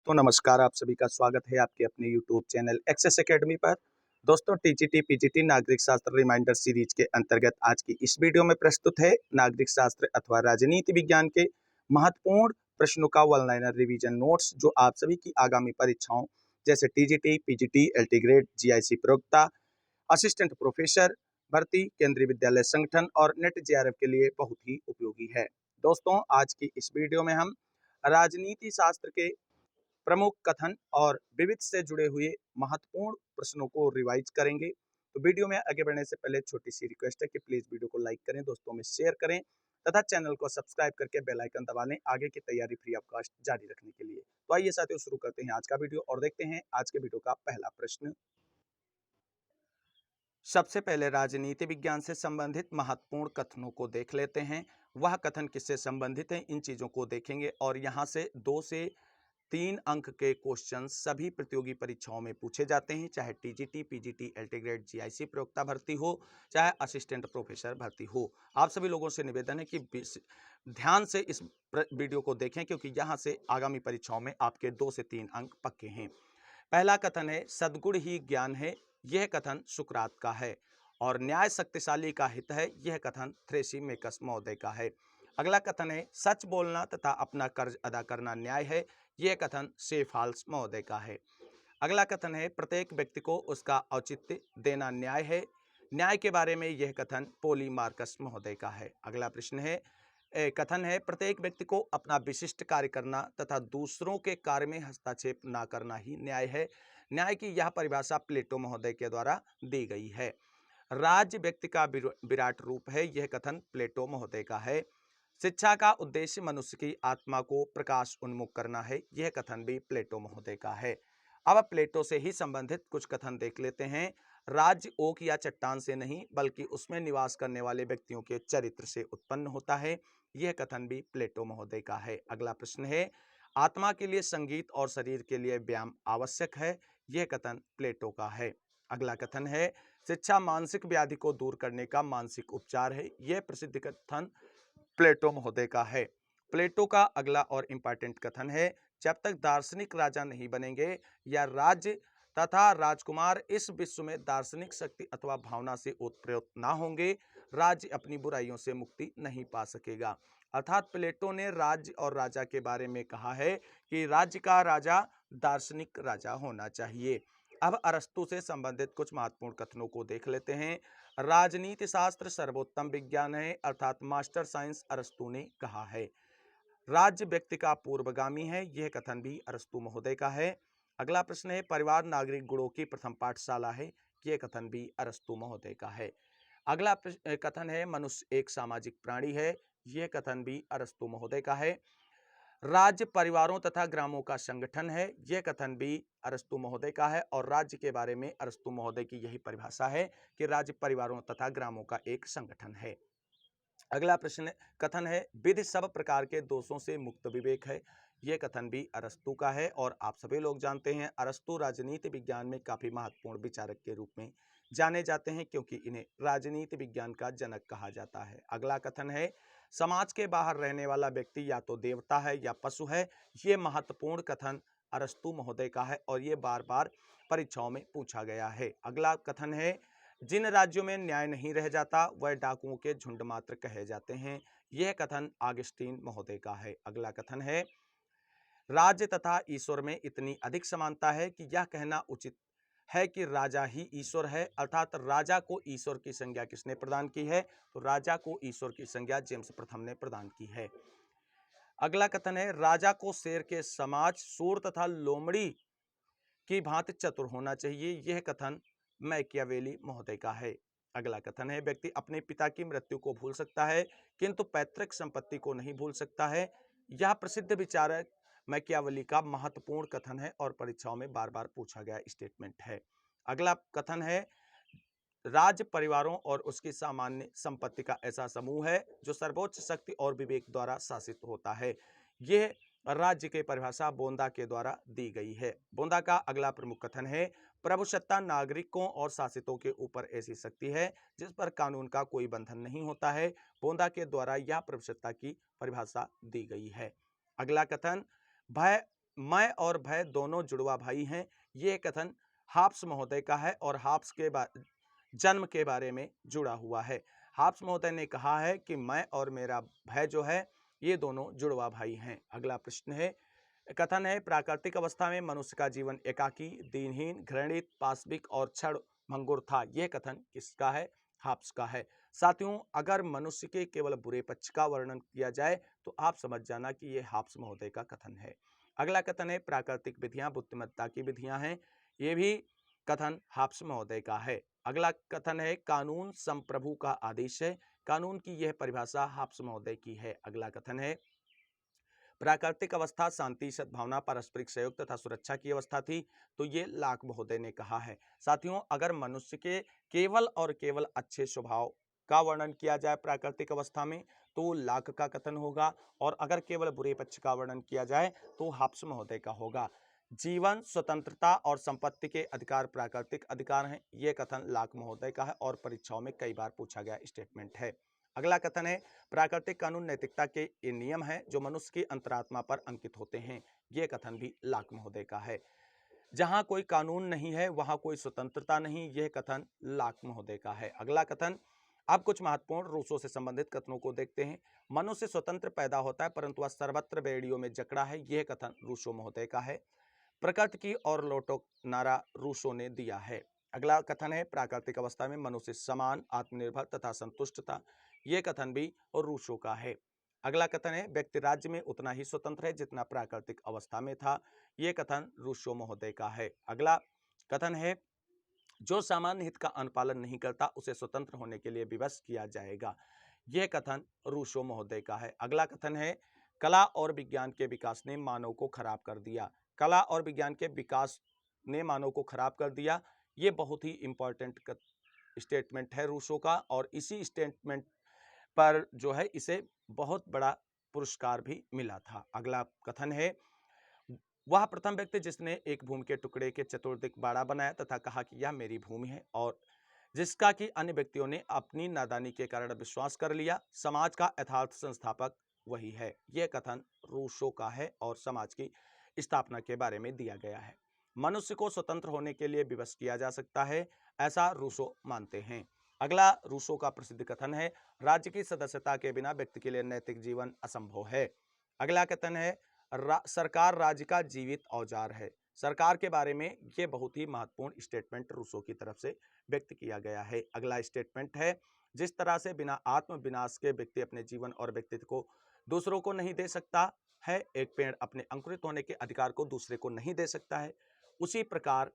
तो नमस्कार, आप सभी का स्वागत है आपके अपने यूट्यूब चैनल एक्सेस एकेडमी पर। दोस्तों, टीजीटी पीजीटी नागरिक शास्त्र रिमाइंडर सीरीज के अंतर्गत आज की इस वीडियो में प्रस्तुत है नागरिक शास्त्र अथवा राजनीति विज्ञान के महत्वपूर्ण प्रश्नों का वन लाइनर रिवीजन नोट्स, जो आप सभी की आगामी परीक्षाओं जैसे TGT PGT LT grade GIC प्रवक्ता असिस्टेंट प्रोफेसर भर्ती केंद्रीय विद्यालय संगठन और नेट जेआरएफ के लिए बहुत ही उपयोगी है। दोस्तों, आज की इस वीडियो में हम राजनीति शास्त्र के प्रमुख कथन और विविध से जुड़े हुए महत्वपूर्ण प्रश्नों को रिवाइज करेंगे। तो वीडियो में आगे बढ़ने से पहले छोटी सी रिक्वेस्ट है कि प्लीज वीडियो को लाइक करें, दोस्तों में शेयर करें तथा चैनल को सब्सक्राइब करके बेल आइकन दबा लें आगे की तैयारी फ्री ऑफ कॉस्ट जारी रखने के लिए। तो आइए साथियों, शुरू करते हैं आज का वीडियो और देखते हैं आज के वीडियो का पहला प्रश्न। सबसे पहले राजनीति विज्ञान से संबंधित महत्वपूर्ण कथनों को देख लेते हैं। वह कथन किससे संबंधित है, इन चीजों को देखेंगे और यहाँ से 2 से 3 अंक के क्वेश्चन सभी प्रतियोगी परीक्षाओं में पूछे जाते हैं, चाहे TGT PGT LT grade GIC प्रवक्ता भर्ती हो, चाहे असिस्टेंट प्रोफेसर भर्ती हो। आप सभी लोगों से निवेदन है कि ध्यान से इस वीडियो को देखें, क्योंकि यहाँ से आगामी परीक्षाओं में आपके 2 से 3 अंक पक्के हैं। पहला कथन है सद्गुण ही ज्ञान है, यह कथन सुकरात का है। और न्याय शक्तिशाली का हित है, यह कथन थ्रेसिमेकस महोदय का है। अगला कथन है सच बोलना तथा अपना कर्ज अदा करना न्याय है, यह कथन सेफाल्स महोदय का है। अगला कथन है प्रत्येक व्यक्ति को उसका औचित्य देना न्याय है, न्याय के बारे में यह कथन पोलीमार्कस महोदय का है। अगला प्रश्न है कथन है प्रत्येक व्यक्ति को अपना विशिष्ट कार्य करना तथा दूसरों के कार्य में हस्तक्षेप न करना ही न्याय है, न्याय की यह परिभाषा प्लेटो महोदय के द्वारा दी गई है। राज्य व्यक्ति का विराट रूप है, यह कथन प्लेटो महोदय का है। शिक्षा का उद्देश्य मनुष्य की आत्मा को प्रकाश उन्मुख करना है, यह कथन भी प्लेटो महोदय का है। अब प्लेटो से ही संबंधित कुछ कथन देख लेते हैं। राज्य ओक या चट्टान से नहीं बल्कि उसमें निवास करने वाले व्यक्तियों के चरित्र से उत्पन्न होता है, यह कथन भी प्लेटो महोदय का है। अगला प्रश्न है आत्मा के लिए संगीत और शरीर के लिए व्यायाम आवश्यक है, यह कथन प्लेटो का है। अगला कथन है शिक्षा मानसिक व्याधि को दूर करने का मानसिक उपचार है, यह प्रसिद्ध कथन प्लेटो महोदय का है। प्लेटो का अगला और इंपॉर्टेंट कथन है जब तक दार्शनिक राजा नहीं बनेंगे या राज्य तथा राजकुमार इस विश्व में दार्शनिक शक्ति अथवा भावना से उत्प्रेरित ना होंगे, राज्य अपनी बुराइयों से मुक्ति नहीं पा सकेगा। अर्थात प्लेटो ने राज्य और राजा के बारे में कहा है कि राज्य का राजा दार्शनिक राजा होना चाहिए। अब अरस्तु से संबंधित कुछ महत्वपूर्ण कथनों को देख लेते हैं। राजनीति शास्त्र सर्वोत्तम विज्ञान है, अर्थात मास्टर साइंस अरस्तु ने कहा है। राज्य व्यक्ति का पूर्वगामी है, यह कथन भी अरस्तु महोदय का है। अगला प्रश्न है परिवार नागरिक गुणों की प्रथम पाठशाला है, यह कथन भी अरस्तु महोदय का है। अगला कथन है मनुष्य एक सामाजिक प्राणी है, यह कथन भी अरस्तु महोदय का है। राज्य परिवारों तथा ग्रामों का संगठन है, यह कथन भी अरस्तु महोदय का है। और राज्य के बारे में अरस्तु महोदय की यही परिभाषा है कि राज्य परिवारों तथा ग्रामों का एक संगठन है। अगला प्रश्न कथन है विधि सब प्रकार के दोषों से मुक्त विवेक है, यह कथन भी अरस्तु का है। और आप सभी लोग जानते हैं अरस्तु राजनीति विज्ञान में काफी महत्वपूर्ण विचारक के रूप में जाने जाते हैं, क्योंकि इन्हें राजनीति विज्ञान का जनक कहा जाता है। अगला कथन है समाज के बाहर रहने वाला व्यक्ति या तो देवता है या पशु है, यह महत्वपूर्ण कथन अरस्तु महोदय का है और ये बार बार परीक्षाओं में पूछा गया है। अगला कथन है जिन राज्यों में न्याय नहीं रह जाता वह डाकुओं के झुंड मात्र कहे जाते हैं, यह कथन ऑगस्टीन महोदय का है। अगला कथन है राज्य तथा ईश्वर में इतनी अधिक समानता है कि यह कहना उचित है कि राजा ही ईश्वर है, अर्थात राजा को ईश्वर की संज्ञा किसने प्रदान की है, तो राजा को ईश्वर की संज्ञा जेम्स प्रथम ने प्रदान की है। अगला कथन है राजा को शेर के समाज सूर तथा लोमड़ी की भांति चतुर होना चाहिए, यह कथन मैकियावेली महोदय का है। अगला कथन है व्यक्ति अपने पिता की मृत्यु को भूल सकता है किंतु पैतृक संपत्ति को नहीं भूल सकता है, यह प्रसिद्ध विचारक मैकियावेली का महत्वपूर्ण कथन है और परीक्षाओं में बार बार पूछा गया स्टेटमेंट है। अगला कथन है राज्य परिवारों और उसकी सामान्य संपत्ति का ऐसा समूह है जो सर्वोच्च शक्ति और विवेक द्वारा शासित होता है, यह राज्य के परिभाषा बोंदा के द्वारा दी गई है। बोंदा का अगला प्रमुख कथन है प्रभुसत्ता नागरिकों और शासितों के ऊपर ऐसी शक्ति है जिस पर कानून का कोई बंधन नहीं होता है, बोंदा के द्वारा यह प्रभुसत्ता की परिभाषा दी गई है। अगला कथन भय मैं और भय दोनों जुड़वा भाई हैं। ये कथन हाब्स महोदय का है और हाब्स के जन्म के बारे में जुड़ा हुआ है। हाब्स महोदय ने कहा है कि मैं और मेरा भय जो है ये दोनों जुड़वा भाई हैं। अगला प्रश्न है, कथन है प्राकृतिक अवस्था में मनुष्य का जीवन एकाकी, दीनहीन, घृणित, पाशविक और क्षण भंगुर था। यह कथन किसका है? हाब्स का है। साथियों, अगर मनुष्य के केवल बुरे पक्ष का वर्णन किया जाए तो आप समझ जाना कि यह हाब्स महोदय का कथन है। अगला कथन है प्राकृतिक विधियां बुद्धिमत्ता की विधियां हैं। यह भी कथन हाब्स महोदय का है। अगला कथन है कानून संप्रभु का आदेश है। कानून की यह परिभाषा हाब्स महोदय की है। अगला कथन है प्राकृतिक अवस्था शांति, सद्भावना, पारस्परिक सहयोग तथा सुरक्षा की अवस्था थी। तो ये लाक महोदय ने कहा है। साथियों, अगर मनुष्य के केवल और केवल अच्छे स्वभाव का वर्णन किया जाए प्राकृतिक अवस्था में तो लाक का कथन होगा, और अगर केवल बुरे पक्ष का वर्णन किया जाए तो हाब्स महोदय का होगा। जीवन, स्वतंत्रता और संपत्ति के अधिकार प्राकृतिक अधिकार हैं। ये कथन लाक महोदय का है और परीक्षाओं में कई बार पूछा गया स्टेटमेंट है। अगला कथन है प्राकृतिक कानून नैतिकता के ये नियम हैं जो मनुष्य की अंतरात्मा पर अंकित होते हैं। ये कथन भी लाक महोदय का है। जहां कोई कानून नहीं है वहां कोई स्वतंत्रता नहीं। यह कथन लाक महोदय का है। अगला कथन, अब कुछ महत्वपूर्ण रूसों से संबंधित कथनों को देखते हैं। मनुष्य स्वतंत्र पैदा होता है परंतु वह सर्वत्र बेड़ियों में जकड़ा है। यह कथन रूसो महोदय का है। प्रकृति की और लौटो नारा रूसो ने दिया है। अगला कथन है प्राकृतिक अवस्था में मनुष्य समान, आत्मनिर्भर तथा संतुष्ट था। यह कथन भी और रूसो का है। अगला कथन है व्यक्ति राज्य में उतना ही स्वतंत्र है जितना प्राकृतिक अवस्था में था। यह कथन रूसो महोदय का है। अगला कथन है जो सामान्य हित का अनुपालन नहीं करता उसे स्वतंत्र होने के लिए विवश किया जाएगा। यह कथन रूसो महोदय का है। अगला कथन है कला और विज्ञान के विकास ने मानव को खराब कर दिया। कला और विज्ञान के विकास ने मानव को खराब कर दिया। ये बहुत ही इंपॉर्टेंट स्टेटमेंट है रूसो का, और इसी स्टेटमेंट पर जो है इसे बहुत बड़ा पुरस्कार भी मिला था। अगला कथन है वह प्रथम व्यक्ति जिसने एक भूमि के टुकड़े के चतुर्दिक बाड़ा बनाया तथा कहा कि यह मेरी भूमि है, और जिसका कि अन्य व्यक्तियों ने अपनी नादानी के कारण विश्वास कर लिया। समाज का यथार्थ संस्थापक वही है। यह कथन रूसो का है और समाज की स्थापना के बारे में दिया गया है। मनुष्य को स्वतंत्र होने के लिए विवश किया जा सकता है, ऐसा रूसो मानते हैं। अगला रूसो का प्रसिद्ध कथन है राज्य की सदस्यता के बिना व्यक्ति के लिए नैतिक जीवन असंभव है। अगला कथन है सरकार राज्य का जीवित औजार है। सरकार के बारे में यह बहुत ही महत्वपूर्ण स्टेटमेंट रूसो की तरफ से व्यक्त किया गया है। अगला स्टेटमेंट है जिस तरह से बिना आत्म विनाश के व्यक्ति अपने जीवन और व्यक्तित्व को दूसरों को नहीं दे सकता है, एक पेड़ अपने अंकुरित होने के अधिकार को दूसरे को नहीं दे सकता है, उसी प्रकार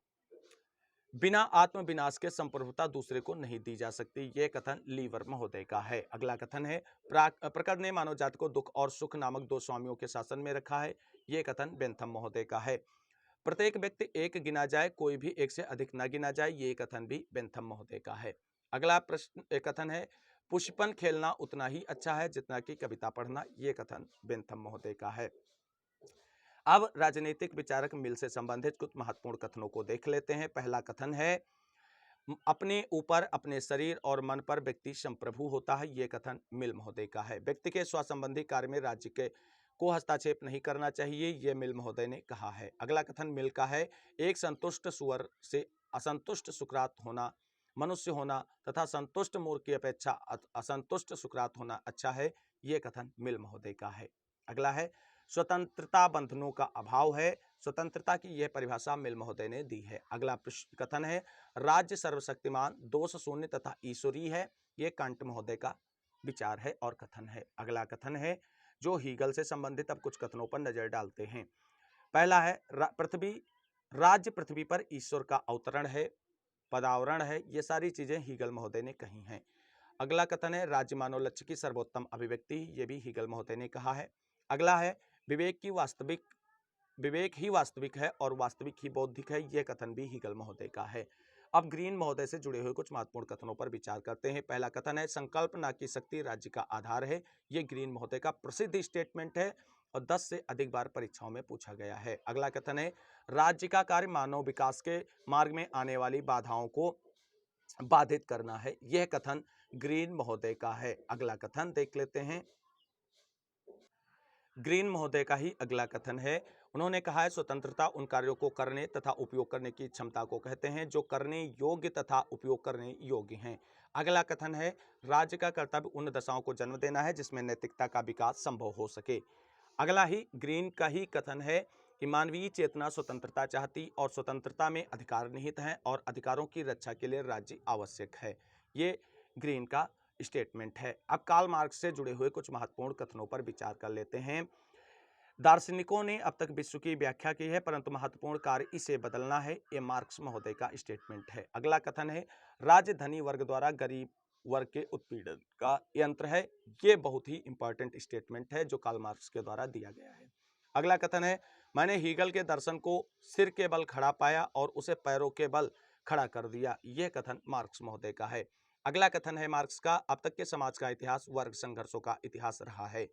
बिना आत्म विनाश के संप्रभुता दूसरे को नहीं दी जा सकती। यह कथन लीवर महोदय का है। अगला कथन है प्रकृति ने मानव जाति को दुख और सुख नामक दो स्वामियों के शासन में रखा है। यह कथन बेंथम महोदय का है। प्रत्येक व्यक्ति एक गिना जाए, कोई भी एक से अधिक न गिना जाए। ये कथन भी बेंथम महोदय का है। अगला प्रश्न कथन है पुष्पन खेलना उतना ही अच्छा है जितना कि कविता पढ़ना। यह कथन बेंथम महोदय का है। अब राजनीतिक विचारक मिल से संबंधित कुछ महत्वपूर्ण कथनों को देख लेते हैं। पहला कथन है अपने ऊपर, अपने शरीर और मन पर व्यक्ति संप्रभु होता है। यह कथन मिल महोदय का है। व्यक्ति के स्वास्थ्य संबंधी कार्य में राज्य के को हस्तक्षेप नहीं करना चाहिए। यह मिल महोदय ने कहा है। अगला कथन मिल का है एक संतुष्ट सुअर से असंतुष्ट सुकरात होना, मनुष्य होना तथा संतुष्ट मूर्ख की अपेक्षा असंतुष्ट सुकरात होना अच्छा है। यह कथन मिल महोदय का है। अगला है स्वतंत्रता बंधनों का अभाव है। स्वतंत्रता की यह परिभाषा मिल महोदय ने दी है। अगला कथन है राज्य सर्वशक्तिमान, दोष शून्य तथा ईश्वरीय है। यह कांट महोदय का विचार है और कथन है। अगला कथन है जो हीगल से संबंधित अब कुछ कथनों पर नजर डालते हैं। पहला है राज्य पृथ्वी पर ईश्वर का अवतरण है, पदावरण है। ये सारी चीजें हीगल महोदय ने कही हैं। अगला कथन है राज्य मानव लक्ष्य की सर्वोत्तम अभिव्यक्ति। ये भी हीगल महोदय ने कहा है। अगला है विवेक ही वास्तविक है और वास्तविक ही बौद्धिक है। यह कथन भी हीगल महोदय का है। अब ग्रीन महोदय से जुड़े हुए कुछ महत्वपूर्ण कथनों पर विचार करते हैं। पहला कथन है संकल्प ना की शक्ति राज्य का आधार है। यह ग्रीन महोदय का प्रसिद्ध स्टेटमेंट है और 10 से अधिक बार परीक्षाओं में पूछा गया है। अगला कथन है राज्य का कार्य मानव विकास के मार्ग में आने वाली बाधाओं को बाधित करना है। यह कथन ग्रीन महोदय का है। अगला कथन देख लेते हैं। ग्रीन महोदय का ही अगला कथन है उन्होंने कहा है स्वतंत्रता उन कार्यों को करने तथा उपयोग करने की क्षमता को कहते हैं जो करने योग्य तथा उपयोग करने योग्य हैं। अगला कथन है राज्य का कर्तव्य उन दशाओं को जन्म देना है जिसमें नैतिकता का विकास संभव हो सके। अगला ही ग्रीन का ही कथन है कि मानवीय चेतना स्वतंत्रता चाहती और स्वतंत्रता में अधिकार निहित हैं और अधिकारों की रक्षा के लिए राज्य आवश्यक है। ये ग्रीन का स्टेटमेंट है। अब कार्ल मार्क्स से जुड़े हुए कुछ महत्वपूर्ण कथनों पर विचार कर लेते हैं। दार्शनिकों ने अब तक विश्व की व्याख्या की है परंतु महत्वपूर्ण कार्य इसे बदलना है, ये मार्क्स महोदय का स्टेटमेंट है। अगला कथन है राज्य धनी वर्ग द्वारा गरीब वर्ग के उत्पीड़न का यंत्र है। ये बहुत ही इंपॉर्टेंट स्टेटमेंट है जो कार्ल मार्क्स के द्वारा दिया गया है। अगला कथन है मैंने हीगल के दर्शन को सिर के बल खड़ा पाया और उसे पैरों के बल खड़ा कर दिया। यह कथन मार्क्स महोदय का है। अगला कथन है मार्क्स का अब तक के समाज का इतिहास वर्ग संघर्षों का इतिहास रहा है।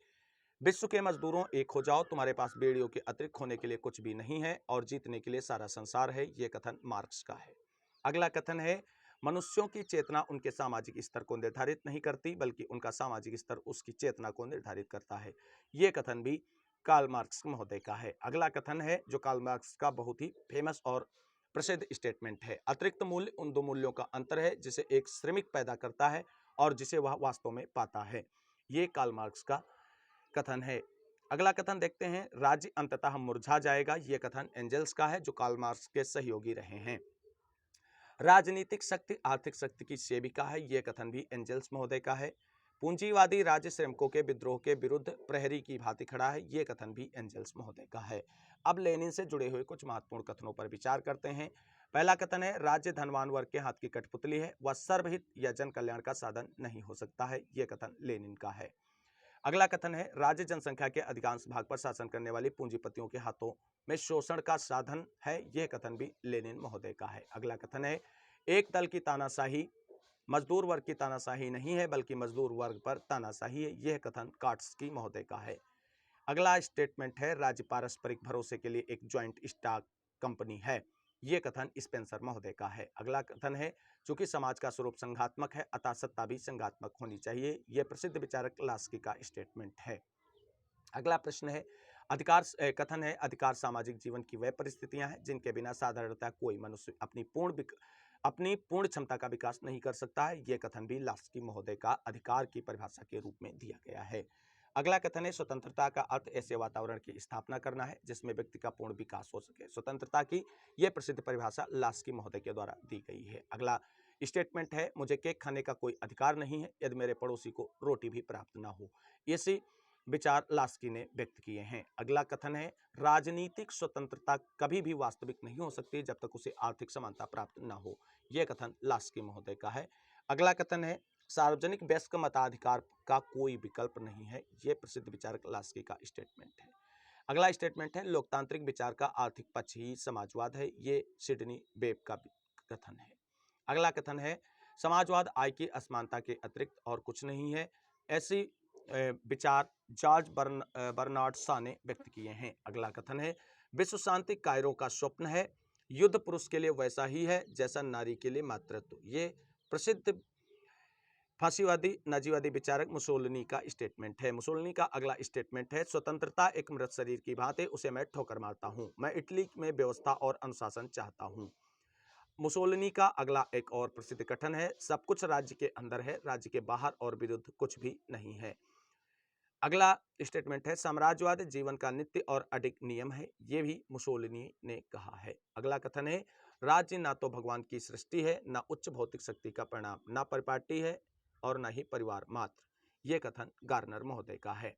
विश्व के मजदूरों एक हो जाओ, तुम्हारे पास बेड़ियों के अतिरिक्त होने के लिए कुछ भी नहीं है और जीतने के लिए सारा संसार है। यह कथन मार्क्स का है। अगला कथन है मनुष्यों की चेतना उनके सामाजिक स्तर को निर्धारित नहीं करती बल्कि उनका सामाजिक स्तर उसकी चेतना को निर्धारित करता है। यह कथन भी कार्ल मार्क्स महोदय का है। अगला कथन है जो कार्ल मार्क्स का बहुत ही फेमस और प्रसिद्ध स्टेटमेंट है अतिरिक्त मूल्य उन दो मूल्यों का अंतर है जिसे एक श्रमिक पैदा करता है और जिसे वह वास्तव में पाता है। ये कार्ल मार्क्स का कथन है। अगला कथन देखते हैं राज्य अंततः मुरझा जाएगा। यह कथन एंजल्स का है जो कार्ल मार्क्स के सहयोगी रहे हैं। राजनीतिक शक्ति आर्थिक शक्ति की सेविका है। यह कथन भी एंजल्स महोदय का है। पूंजीवादी राज्य श्रमिकों के विद्रोह के विरुद्ध प्रहरी की भांति खड़ा है। यह कथन भी एंजल्स महोदय का है। अब लेनिन से जुड़े हुए कुछ महत्वपूर्ण कथनों पर विचार करते हैं। पहला कथन है राज्य धनवान वर्ग के हाथ की कठपुतली है, वह सर्वहित या जन कल्याण का साधन नहीं हो सकता है। यह कथन लेनिन का है। अगला कथन है राज्य जनसंख्या के अधिकांश भाग पर शासन करने वाली पूंजीपतियों के हाथों में शोषण का साधन है। यह कथन भी लेनिन महोदय का है। अगला कथन है एक दल की तानाशाही मजदूर वर्ग की तानाशाही नहीं है बल्कि मजदूर वर्ग पर तानाशाही है। यह कथन कार्ट्सकी महोदय का है। अगला स्टेटमेंट है राज्य पारस्परिक भरोसे के लिए एक ज्वाइंट स्टॉक कंपनी है। यह कथन स्पेंसर महोदय का है। अगला कथन है चूंकि समाज का स्वरूप संघात्मक है अतः सत्ता भी संघात्मक होनी चाहिए। यह प्रसिद्ध विचारक लास्की का स्टेटमेंट है। अगला प्रश्न है कथन है अधिकार सामाजिक जीवन की वह परिस्थितियां हैं जिनके बिना साधारणतः कोई मनुष्य अपनी पूर्ण क्षमता का विकास नहीं कर सकता है। यह कथन भी लास्की महोदय का अधिकार की परिभाषा के रूप में दिया गया है। अगला कथन है स्वतंत्रता का अर्थ ऐसे वातावरण की स्थापना करना है जिसमें व्यक्ति का पूर्ण विकास हो सके। स्वतंत्रता की यह प्रसिद्ध परिभाषा लास्की महोदय के द्वारा दी गई है। अगला स्टेटमेंट है मुझे केक खाने का कोई अधिकार नहीं है यदि मेरे पड़ोसी को रोटी भी प्राप्त ना हो। ऐसे विचार लास्की ने व्यक्त किए हैं। अगला कथन है राजनीतिक स्वतंत्रता कभी भी वास्तविक नहीं हो सकती जब तक उसे आर्थिक समानता प्राप्त न हो। यह कथन लास्की महोदय का है। अगला कथन है सार्वजनिक वयस्क मताधिकार का कोई विकल्प नहीं है। यह प्रसिद्ध विचारक लास्की का स्टेटमेंट है। अगला स्टेटमेंट है लोकतांत्रिक विचार का आर्थिक पक्ष ही समाजवाद है। ये सिडनी वेब का कथन है। अगला कथन है समाजवाद आय की असमानता के अतिरिक्त और कुछ नहीं है। ऐसी विचार जॉर्ज बर्नार्ड शॉ ने व्यक्त किए हैं। अगला कथन है विश्व शांति कायरो का स्वप्न है, युद्ध पुरुष के लिए वैसा ही है जैसा नारी के लिए मातृत्व। ये प्रसिद्ध फांसीवादी नाजीवादी विचारक मुसोलिनी का स्टेटमेंट है। मुसोलिनी का अगला स्टेटमेंट है स्वतंत्रता एक मृत शरीर की भांति उसे मैं ठोकर मारता हूं। मैं इटली में व्यवस्था और अनुशासन चाहता हूं। मुसोलिनी का अगला एक और प्रसिद्ध कथन है सब कुछ राज्य के अंदर है, राज्य के बाहर और विरुद्ध कुछ भी नहीं है। अगला स्टेटमेंट है साम्राज्यवाद जीवन का नित्य और अडिग नियम है। यह भी मुसोलिनी ने कहा है। अगला कथन है राज्य ना तो भगवान की सृष्टि है, ना उच्च भौतिक शक्ति का परिणाम, ना परिपाटी है और न ही परिवार मात्र। यह कथन गार्नर महोदय का है।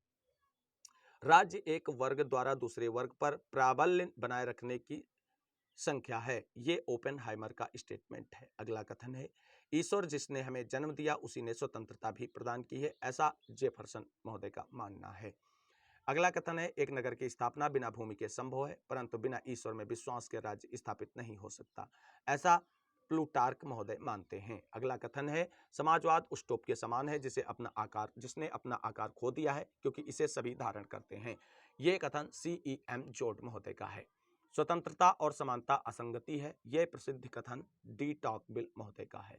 राज्य एक वर्ग द्वारा दूसरे वर्ग पर प्राबल्य बनाए रखने की संख्या है। ये ओपेनहाइमर का स्टेटमेंट है। अगला कथन है ईश्वर जिसने हमें जन्म दिया उसी ने स्वतंत्रता भी प्रदान की है, ऐसा जेफरसन महोदय का मानना है। अगला कथन है एक नगर की स्थापना बिना भूमि के संभव है परंतु बिना ईश्वर में विश्वास के राज्य स्थापित नहीं हो सकता, ऐसा प्लूटार्क महोदय मानते हैं। अगला कथन है समाजवाद उस टोप के समान है जिसने अपना आकार खो दिया है क्योंकि इसे सभी धारण करते हैं। यह कथन CEM जोड महोदय का है। स्वतंत्रता और समानता असंगति है। यह प्रसिद्ध कथन डी टॉकविल महोदय का है।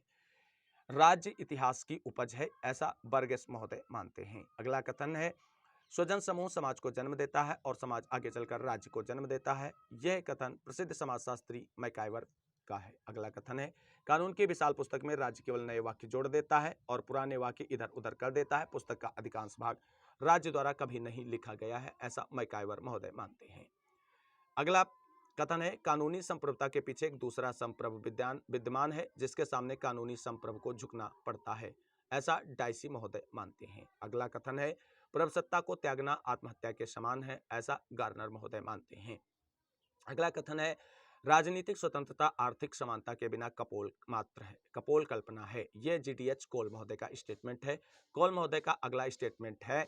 राज्य इतिहास की उपज है, ऐसा बर्गेस महोदय मानते हैं। अगला कथन है स्वजन समूह समाज को जन्म देता है और समाज आगे चलकर राज्य को जन्म देता है। यह कथन प्रसिद्ध समाजशास्त्री मैकाइवर का है। अगला कथन है, कानून की विशाल पुस्तक में राज्य केवल नए वाक्य जोड़ देता है और पुराने वाक्य इधर उधर कर देता है। पुस्तक का अधिकांश भाग राज्य द्वारा कभी नहीं लिखा गया है, ऐसा मैकाइवर महोदय मानते हैं। अगला कथन है, कानूनी संप्रभुता के पीछे एक दूसरा संप्रभु विद्यमान है जिसके सामने कानूनी संप्रभु को झुकना पड़ता है, ऐसा डाइसी महोदय मानते हैं। अगला कथन है, प्रभुसत्ता को त्यागना आत्महत्या के समान है, ऐसा गार्नर महोदय मानते हैं। अगला कथन है, राजनीतिक स्वतंत्रता आर्थिक समानता के बिना कपोल मात्र है, कपोल कल्पना है। यह GDH कोल महोदय का स्टेटमेंट है। कोल महोदय का अगला स्टेटमेंट है,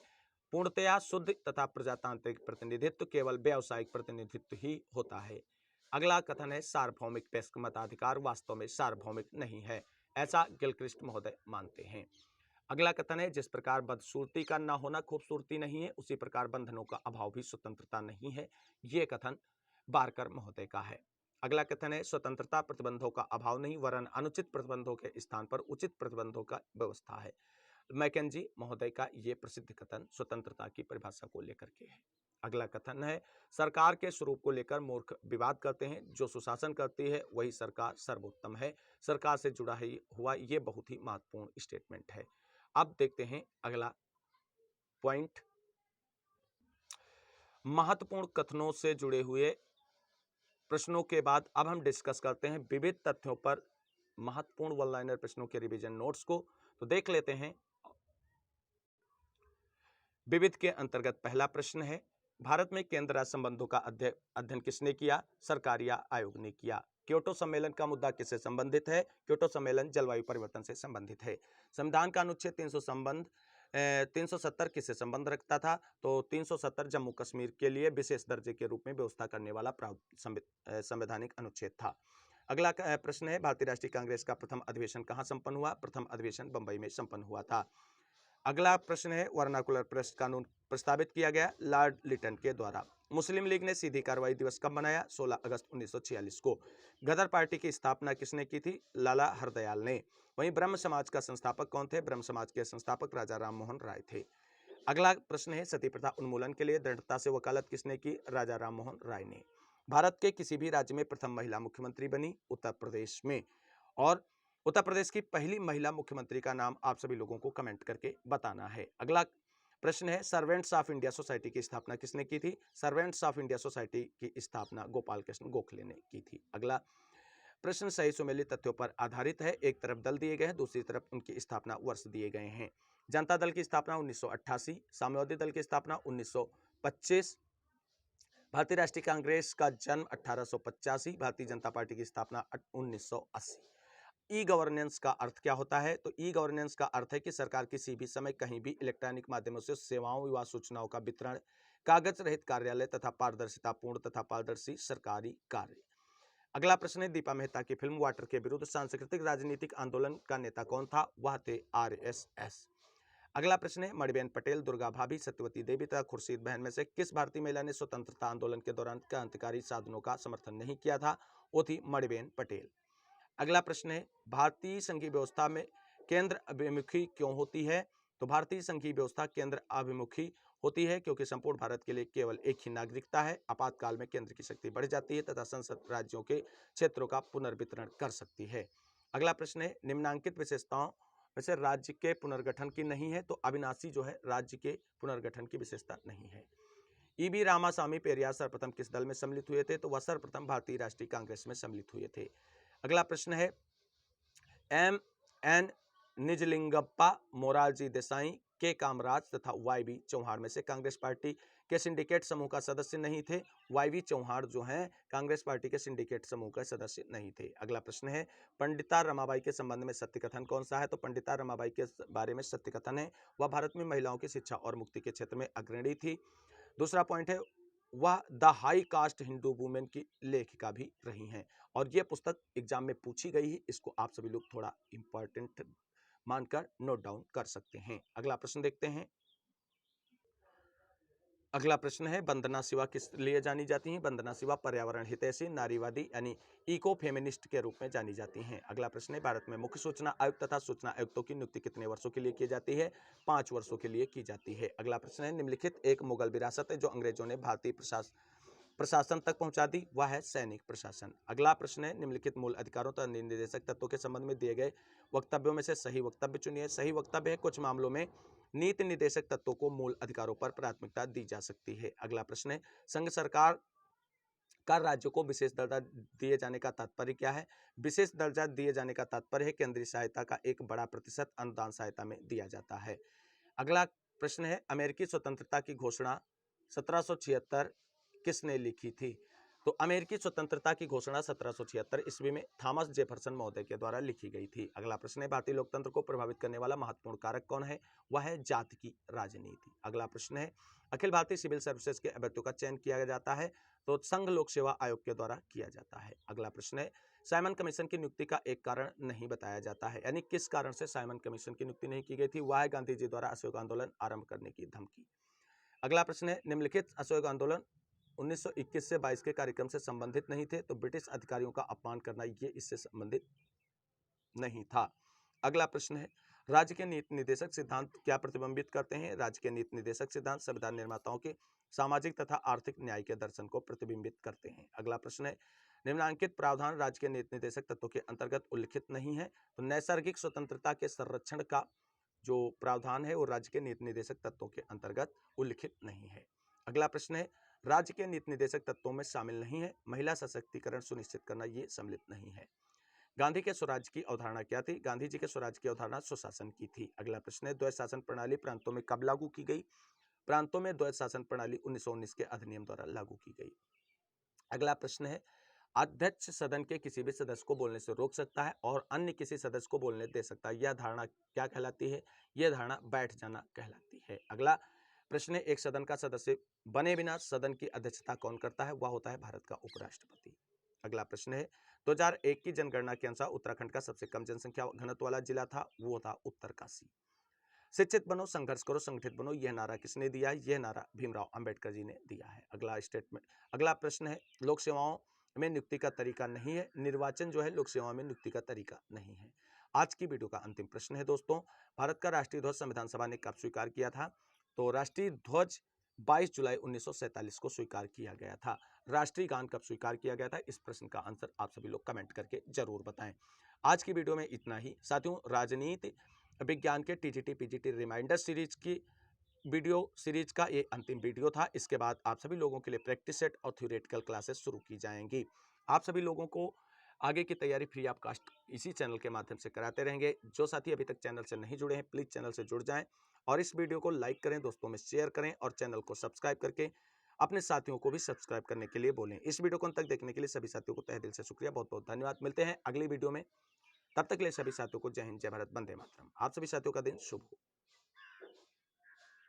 पूर्णतया शुद्ध तथा प्रजातांत्रिक प्रतिनिधित्व केवल व्यावसायिक प्रतिनिधित्व ही होता है। अगला कथन है, सार्वभौमिक पेस्क मताधिकार वास्तव में सार्वभौमिक नहीं है, ऐसा गिलक्रिस्ट महोदय मानते हैं। अगला कथन है, जिस प्रकार बदसूरती का न होना खूबसूरती नहीं है, उसी प्रकार बंधनों का अभाव भी स्वतंत्रता नहीं है। यह कथन बारकर महोदय का है। अगला कथन है, स्वतंत्रता प्रतिबंधों का अभाव नहीं वरन अनुचित प्रतिबंधों के स्थान पर उचित प्रतिबंधों का व्यवस्था है। मैकेंजी महोदय का यह प्रसिद्ध कथन स्वतंत्रता की परिभाषा को लेकर के है। अगला कथन है, सरकार के स्वरूप को लेकर मूर्ख विवाद करते हैं, जो सुशासन करती है वही सरकार सर्वोत्तम है। सरकार से जुड़ा हुआ यह बहुत ही महत्वपूर्ण स्टेटमेंट है। अब देखते हैं अगला पॉइंट, महत्वपूर्ण कथनों से जुड़े हुए प्रश्नों के बाद अब हम डिस्कस करते हैं विविध तथ्यों पर महत्वपूर्ण वन लाइनर प्रश्नों के रिवीजन नोट्स को। तो देख लेते हैं। विविध के अंतर्गत पहला प्रश्न है, भारत में केंद्र राज्य संबंधों का अध्ययन किसने किया? सरकार या आयोग ने किया। क्योटो सम्मेलन का मुद्दा किससे संबंधित है? क्योटो सम्मेलन जलवायु परिवर्तन से संबंधित है। संविधान का अनुच्छेद 370 किससे संबंध रखता था? तो 370 जम्मू कश्मीर के लिए विशेष दर्जे के रूप में व्यवस्था करने वाला संवैधानिक अनुच्छेद था। अगला प्रश्न है, भारतीय राष्ट्रीय कांग्रेस का प्रथम अधिवेशन कहाँ संपन्न हुआ? प्रथम अधिवेशन बंबई में संपन्न हुआ था। अगला प्रश्न है, वर्नाकुलर प्रेस कानून प्रस्तावित किया गया लॉर्ड लिटन के द्वारा। मुस्लिम लीग ने सीधी कार्रवाई दिवस कब मनाया? 16 अगस्त 1946 को। गदर पार्टी की स्थापना किसने की थी? लाला हरदयाल ने। वहीं ब्रह्म समाज का संस्थापक कौन थे? ब्रह्म समाज के संस्थापक राजा राम मोहन राय थे। अगला प्रश्न है, सती प्रथा उन्मूलन के लिए दृढ़ता से वकालत किसने की? राजा राम मोहन राय ने। भारत के किसी भी राज्य में प्रथम महिला मुख्यमंत्री बनी? उत्तर प्रदेश में। और उत्तर प्रदेश की पहली महिला मुख्यमंत्री का नाम आप सभी लोगों को कमेंट करके बताना है। अगला प्रश्न है, सर्वेंट्स ऑफ इंडिया सोसाइटी की स्थापना किसने की थी? सर्वेंट्स ऑफ इंडिया सोसाइटी की स्थापना गोपाल कृष्ण गोखले ने की थी। अगला प्रश्न सही सुमेलित तथ्यों पर आधारित है। एक तरफ दल दिए गए हैं, दूसरी तरफ उनकी स्थापना वर्ष दिए गए हैं। जनता दल की स्थापना 1988, साम्यवादी दल की स्थापना 1925, भारतीय राष्ट्रीय कांग्रेस का जन्म 1885, भारतीय जनता पार्टी की स्थापना 1980। ई गवर्नेंस का अर्थ क्या होता है? तो ई गवर्नेंस का अर्थ है कि सरकार किसी भी समय कहीं भी इलेक्ट्रॉनिक माध्यमों से सेवाओं व सूचनाओं का वितरण, कागज रहित कार्यालय तथा पारदर्शितापूर्ण तथा पारदर्शी सरकारी कार्य। अगला प्रश्न है, दीपा मेहता की फिल्म वाटर के विरुद्ध सांस्कृतिक राजनीतिक आंदोलन का नेता कौन था? वह थे RSS। अगला प्रश्न है, मणिबेन पटेल, दुर्गा भाभी, सत्यवती देवी तथा खुर्शीद बहन में से किस भारतीय महिला ने स्वतंत्रता आंदोलन के दौरान क्रांतिकारी साधनों का समर्थन नहीं किया था? वो थी मणिबेन पटेल। अगला प्रश्न है, भारतीय संघीय व्यवस्था में केंद्र अभिमुखी क्यों होती है? तो भारतीय संघीय व्यवस्था केंद्र अभिमुखी होती है क्योंकि संपूर्ण भारत के लिए केवल एक ही नागरिकता है। आपातकाल में केंद्र की शक्ति बढ़ जाती है तथा संसद राज्यों के क्षेत्रों का पुनर्वितरण कर सकती है। अगला प्रश्न है, निम्नांकित विशेषताओं में से राज्य के पुनर्गठन की नहीं है? तो अविनाशी जो है राज्य के पुनर्गठन की विशेषता नहीं है। EB रामास्वामी पेरियार सर्वप्रथम किस दल में सम्मिलित हुए थे? तो वह सर्वप्रथम भारतीय राष्ट्रीय कांग्रेस में सम्मिलित हुए थे। अगला प्रश्न है, MN निजलिंगप्पा, मोरारजी देसाई, के कामराज तथा YV चौहान में से कांग्रेस पार्टी के सिंडिकेट समूह का सदस्य नहीं थे। YV चौहान जो हैं कांग्रेस पार्टी के सिंडिकेट समूह का सदस्य नहीं थे। अगला प्रश्न है, पंडिता रमाबाई के संबंध में सत्य कथन कौन सा है? तो पंडिता रमाबाई के बारे में सत्य कथन है वह भारत में महिलाओं की शिक्षा और मुक्ति के क्षेत्र में अग्रणी थी। दूसरा पॉइंट है, वह the high cast Hindu women की लेखिका भी रही हैं और यह पुस्तक एग्जाम में पूछी गई है। इसको आप सभी लोग थोड़ा इंपॉर्टेंट मानकर नोट डाउन कर सकते हैं। अगला प्रश्न देखते हैं, अगला प्रश्न है, वंदना शिवा किस लिए जानी जाती हैं? वंदना शिवा पर्यावरण हितैषी, नारीवादी यानी इको फेमिनिस्ट के रूप में जानी जाती हैं। अगला प्रश्न है, भारत में मुख्य सूचना आयुक्त तथा सूचना आयुक्तों की नियुक्ति कितने वर्षों के लिए की जाती है? 5 वर्षों के लिए की जाती है। अगला प्रश्न है, निम्नलिखित एक मुगल विरासत है जो अंग्रेजों ने भारतीय प्रशासन तक पहुंचा दी, वह है सैनिक प्रशासन। अगला प्रश्न है, निम्नलिखित मूल अधिकारों तथा निर्देशक तत्वों के संबंध में दिए गए वक्तव्यों में से सही वक्तव्य चुनिए। सही वक्तव्य है, कुछ मामलों में नीति निर्देशक तत्वों को मूल अधिकारों पर प्राथमिकता दी जा सकती है। अगला प्रश्न है, संघ सरकार का राज्यों को विशेष दर्जा दिए जाने का तात्पर्य क्या है? विशेष दर्जा दिए जाने का तात्पर्य है केंद्रीय सहायता का एक बड़ा प्रतिशत अनुदान सहायता में दिया जाता है। अगला प्रश्न है, अमेरिकी स्वतंत्रता की घोषणा 1776 किसने लिखी थी? तो अमेरिकी स्वतंत्रता की घोषणा 1776 ईस्वी में थॉमस जेफरसन महोदय के द्वारा लिखी गई थी। अगला प्रश्न है, भारतीय लोकतंत्र को प्रभावित करने वाला महत्वपूर्ण कारक कौन है? वह है जाति की राजनीति। अगला प्रश्न है, अखिल भारतीय सिविल सर्विसेज के अभ्यर्थियों का चयन किया जाता है? तो संघ लोक सेवा आयोग के द्वारा किया जाता है। अगला प्रश्न है, साइमन कमीशन की नियुक्ति का एक कारण नहीं बताया जाता है, यानी किस कारण से साइमन कमीशन की नियुक्ति नहीं की गई थी? वह है गांधी जी द्वारा असहयोग आंदोलन आरंभ करने की धमकी। अगला प्रश्न है, निम्नलिखित असहयोग आंदोलन 1921 से 22 के कार्यक्रम से संबंधित नहीं थे, तो ब्रिटिश अधिकारियों का अपमान करना ये इससे संबंधित नहीं था। अगला प्रश्न है, राज्य के नीति निर्देशक सिद्धांत क्या प्रतिबिंबित करते हैं? राज्य के नीति निर्देशक सिद्धांत संविधान निर्माताओं के सामाजिक तथा आर्थिक न्याय के दर्शन को प्रतिबिंबित करते हैं। अगला प्रश्न है, निम्नलिखित प्रावधान राज्य के नीति निर्देशक तत्वों के अंतर्गत उल्लिखित नहीं है, तो नैसर्गिक स्वतंत्रता के संरक्षण का जो प्रावधान है वो राज्य के नीति निर्देशक तत्वों के अंतर्गत उल्लिखित नहीं है। अगला प्रश्न है, राज्य के नीति निर्देशक तत्वों में शामिल नहीं है, महिला सशक्तिकरण सुनिश्चित करना ये सम्मिलित नहीं है। गांधी के स्वराज की अवधारणा क्या थी? गांधी जी के स्वराज की अवधारणा सुशासन की थी। अगला प्रश्न है, द्वैध शासन प्रणाली प्रांतों में कब लागू की गई? प्रांतों में द्वैध शासन प्रणाली 1919 के अधिनियम द्वारा लागू की गई। अगला प्रश्न है, अध्यक्ष सदन के किसी भी सदस्य को बोलने से रोक सकता है और अन्य किसी सदस्य को बोलने दे सकता है, यह धारणा क्या कहलाती है? यह धारणा बैठ जाना कहलाती है। अगला प्रश्न है, एक सदन का सदस्य बने बिना सदन की अध्यक्षता कौन करता है? वह होता है भारत का उपराष्ट्रपति। अगला प्रश्न है, 2001 की जनगणना के अनुसार उत्तराखंड का सबसे कम जनसंख्या घनत्व वाला जिला था, वो था उत्तरकाशी। शिक्षित बनो, संघर्ष करो, संगठित बनो, यह नारा किसने दिया है? यह नारा भीमराव अंबेडकर जी ने दिया है। अगला प्रश्न है, लोक सेवाओं में नियुक्ति का तरीका नहीं है, निर्वाचन जो है लोक सेवाओं में नियुक्ति का तरीका नहीं है। आज की वीडियो का अंतिम प्रश्न है दोस्तों, भारत का राष्ट्रीय ध्वज संविधान सभा ने कब स्वीकार किया था? तो राष्ट्रीय ध्वज 22 जुलाई 1947 को स्वीकार किया गया था। राष्ट्रीय गान कब स्वीकार किया गया था? इस प्रश्न का आंसर आप सभी लोग कमेंट करके जरूर बताएं। आज की वीडियो में इतना ही साथियों। राजनीति विज्ञान के टीजीटी पीजीटी रिमाइंडर सीरीज की वीडियो सीरीज का ये अंतिम वीडियो था। इसके बाद आप सभी लोगों के लिए प्रैक्टिस सेट और थ्योरेटिकल क्लासेस शुरू की जाएंगी। आप सभी लोगों को आगे की तैयारी फ्री ऑफ कास्ट इसी चैनल के माध्यम से कराते रहेंगे। जो साथी अभी तक चैनल से नहीं जुड़े हैं, प्लीज़ चैनल से जुड़ जाएं और इस वीडियो को लाइक करें, दोस्तों में शेयर करें और चैनल को सब्सक्राइब करके अपने साथियों को भी सब्सक्राइब करने के लिए बोलें। इस वीडियो को अंत तक देखने के लिए सभी साथियों को तहे दिल से शुक्रिया, बहुत बहुत धन्यवाद। मिलते हैं अगली वीडियो में, तब तक के लिए सभी साथियों को जय हिंद, जय भारत, वंदे मातरम। आप सभी साथियों का दिन शुभ हो।